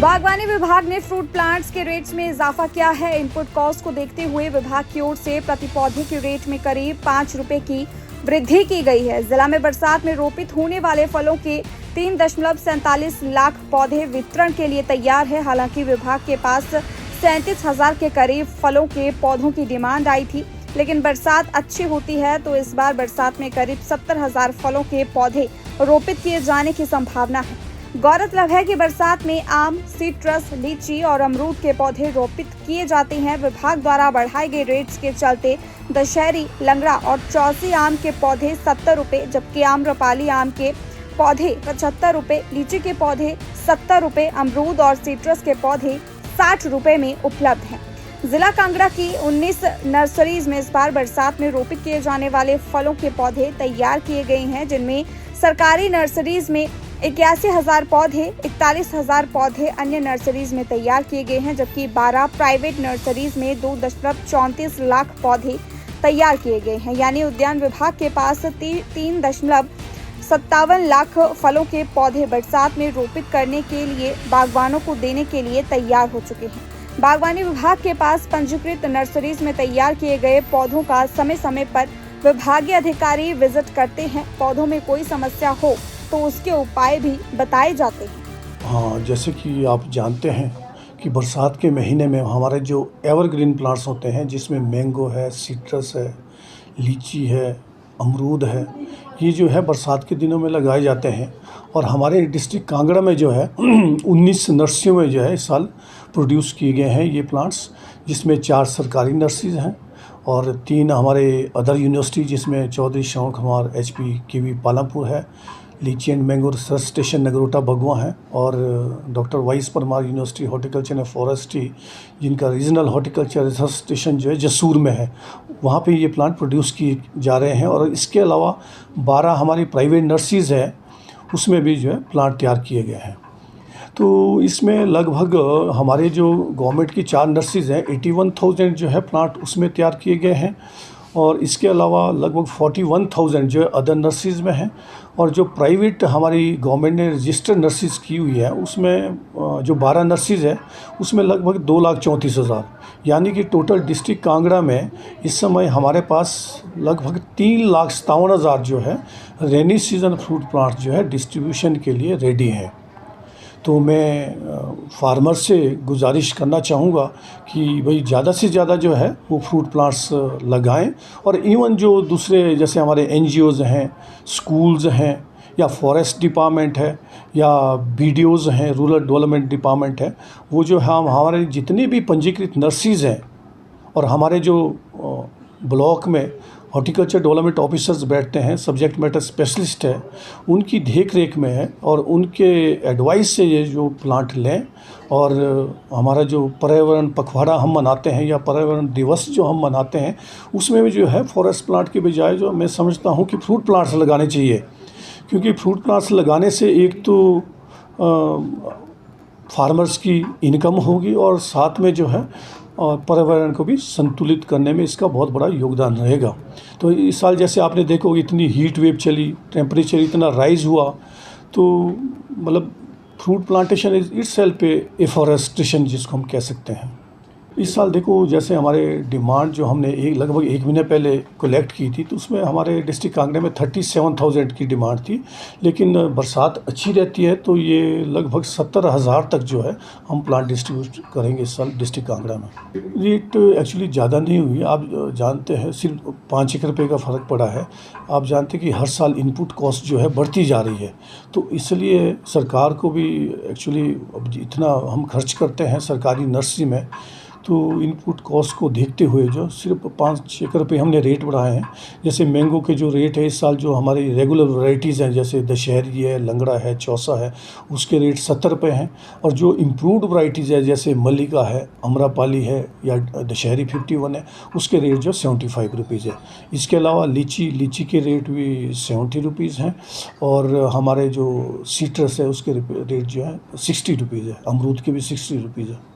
बागवानी विभाग ने फ्रूट प्लांट्स के रेट्स में इजाफा किया है। इनपुट कॉस्ट को देखते हुए विभाग की ओर से प्रति पौधे के रेट में करीब 5 रुपए की वृद्धि की गई है। जिला में बरसात में रोपित होने वाले फलों के 3.47 लाख पौधे वितरण के लिए तैयार है। हालांकि विभाग के पास 37,000 के करीब फलों के पौधों की डिमांड आई थी, लेकिन बरसात अच्छी होती है तो इस बार बरसात में करीब 70,000 फलों के पौधे रोपित किए जाने की संभावना है। गौरतलब है कि बरसात में आम, सिट्रस, लीची और अमरूद के पौधे रोपित किए जाते हैं। विभाग द्वारा बढ़ाए गए रेट्स के चलते दशहरी, लंगड़ा और चौसी आम के पौधे 70 रुपए, जबकि आम्रपाली आम के पौधे 75 रुपए, लीची के पौधे 70 रुपए, अमरूद और सिट्रस के पौधे 60 रुपए में उपलब्ध हैं। जिला कांगड़ा की 19 नर्सरीज में इस बार बरसात में रोपित किए जाने वाले फलों के पौधे तैयार किए गए हैं, जिनमें सरकारी नर्सरीज में 81,000 पौधे, 41,000 पौधे अन्य नर्सरीज में तैयार किए गए हैं, जबकि 12 प्राइवेट नर्सरीज में 2.34 लाख पौधे तैयार किए गए हैं। यानी उद्यान विभाग के पास 3.57 लाख फलों के पौधे बरसात में रोपित करने के लिए बागवानों को देने के लिए तैयार हो चुके हैं। बागवानी विभाग के पास पंजीकृत नर्सरीज में तैयार किए गए पौधों का समय समय पर विभागीय अधिकारी विजिट करते हैं। पौधों में कोई समस्या हो तो उसके उपाय भी बताए जाते हैं। हाँ, जैसे कि आप जानते हैं कि बरसात के महीने में हमारे जो एवरग्रीन प्लांट्स होते हैं, जिसमें मैंगो है, सिट्रस है, लीची है, अमरूद है, ये जो है बरसात के दिनों में लगाए जाते हैं। और हमारे डिस्ट्रिक्ट कांगड़ा में जो है 19 नर्सरियों में जो है इस साल प्रोड्यूस किए गए हैं ये प्लांट्स, जिसमें 4 सरकारी नर्सरीज हैं और 3 हमारे अदर यूनिवर्सिटी, जिसमें चौधरी श्रवण कुमार HP KV पालमपुर है, लीची and mango research station Nagrota भगवा है, और doctor vice Parmar university horticulture and forestry, जिनका रीजनल हॉर्टिकल्चर रिसर्च स्टेशन जो है जसूर में है, वहाँ पे ये प्लांट प्रोड्यूस किए जा रहे हैं। और इसके अलावा 12 हमारी प्राइवेट नर्सरीज है, उसमें भी जो है प्लांट तैयार किए गए हैं। तो इसमें लगभग हमारे जो गवर्नमेंट की 4 नर्सरीज हैं, 81,000 जो है प्लांट उसमें तैयार किए गए हैं, और इसके अलावा लगभग 41,000 जो है अदर नर्सरीज में हैं। और जो प्राइवेट हमारी गवर्नमेंट ने रजिस्टर्ड नर्सरीज की हुई है, उसमें जो 12 नर्सरीज है उसमें लगभग 2,34,000, यानी कि टोटल डिस्ट्रिक्ट कांगड़ा में इस समय हमारे पास लगभग 3,57,000 जो है रेनी सीजन फ्रूट प्लांट जो है डिस्ट्रीब्यूशन के लिए रेडी हैं। तो मैं फार्मर से गुजारिश करना चाहूँगा कि भाई ज़्यादा से ज़्यादा जो है वो फ्रूट प्लांट्स लगाएं। और इवन जो दूसरे जैसे हमारे NGOs हैं, स्कूल्स हैं, या फॉरेस्ट डिपार्टमेंट है, या BDOs हैं, रूरल डेवलपमेंट डिपार्टमेंट है, वो जो हम हमारे जितने भी पंजीकृत नर्सरीज हैं और हमारे जो ब्लॉक में हॉर्टिकल्चर डेवलपमेंट ऑफिसर्स बैठते हैं, सब्जेक्ट मैटर स्पेशलिस्ट है, उनकी देख रेख में है, और उनके एडवाइस से ये जो प्लांट लें। और हमारा जो पर्यावरण पखवाड़ा हम मनाते हैं या पर्यावरण दिवस जो हम मनाते हैं, उसमें भी जो है फॉरेस्ट प्लांट के बजाय जो मैं समझता हूँ कि फ्रूट प्लांट्स लगाने चाहिए, क्योंकि फ्रूट प्लांट्स लगाने से एक तो फार्मर्स की इनकम होगी और साथ में जो है और पर्यावरण को भी संतुलित करने में इसका बहुत बड़ा योगदान रहेगा। तो इस साल जैसे आपने देखो इतनी हीट वेव चली, टेम्परेचर इतना राइज़ हुआ, तो मतलब fruit plantation is itself afforestation जिसको हम कह सकते हैं। इस साल देखो जैसे हमारे डिमांड जो हमने लगभग 1 महीने पहले कलेक्ट की थी, तो उसमें हमारे डिस्ट्रिक्ट कांगड़ा में 37,000 की डिमांड थी, लेकिन बरसात अच्छी रहती है तो ये लगभग 70,000 तक जो है हम प्लांट डिस्ट्रीब्यूट करेंगे इस साल डिस्ट्रिक्ट कांगड़ा में। रेट एक्चुअली ज़्यादा नहीं हुई, आप जानते हैं सिर्फ 5-1 रुपये का फ़र्क पड़ा है। आप जानते हैं कि हर साल इनपुट कॉस्ट जो है बढ़ती जा रही है, तो इसलिए सरकार को भी एक्चुअली अब इतना हम खर्च करते हैं सरकारी नर्सरी में, तो इनपुट कॉस्ट को देखते हुए जो सिर्फ 5-6 रुपये हमने रेट बढ़ाए हैं। जैसे मैंगो के जो रेट है इस साल, जो हमारी रेगुलर वैरायटीज़ हैं जैसे दशहरी है, लंगड़ा है, चौसा है, उसके रेट 70 रुपये हैं। और जो इम्प्रूव्ड वैरायटीज़ है जैसे मल्लिका है, अमरापाली है या दशहरी 51 है, उसके रेट जो 75 रुपीज़ है। इसके अलावा लीची के रेट भी 70 रुपीज़ हैं, और हमारे जो सिट्रस है उसके रेट जो है 60 रुपीज़ है, अमरूद के भी 60 रुपीज़ है।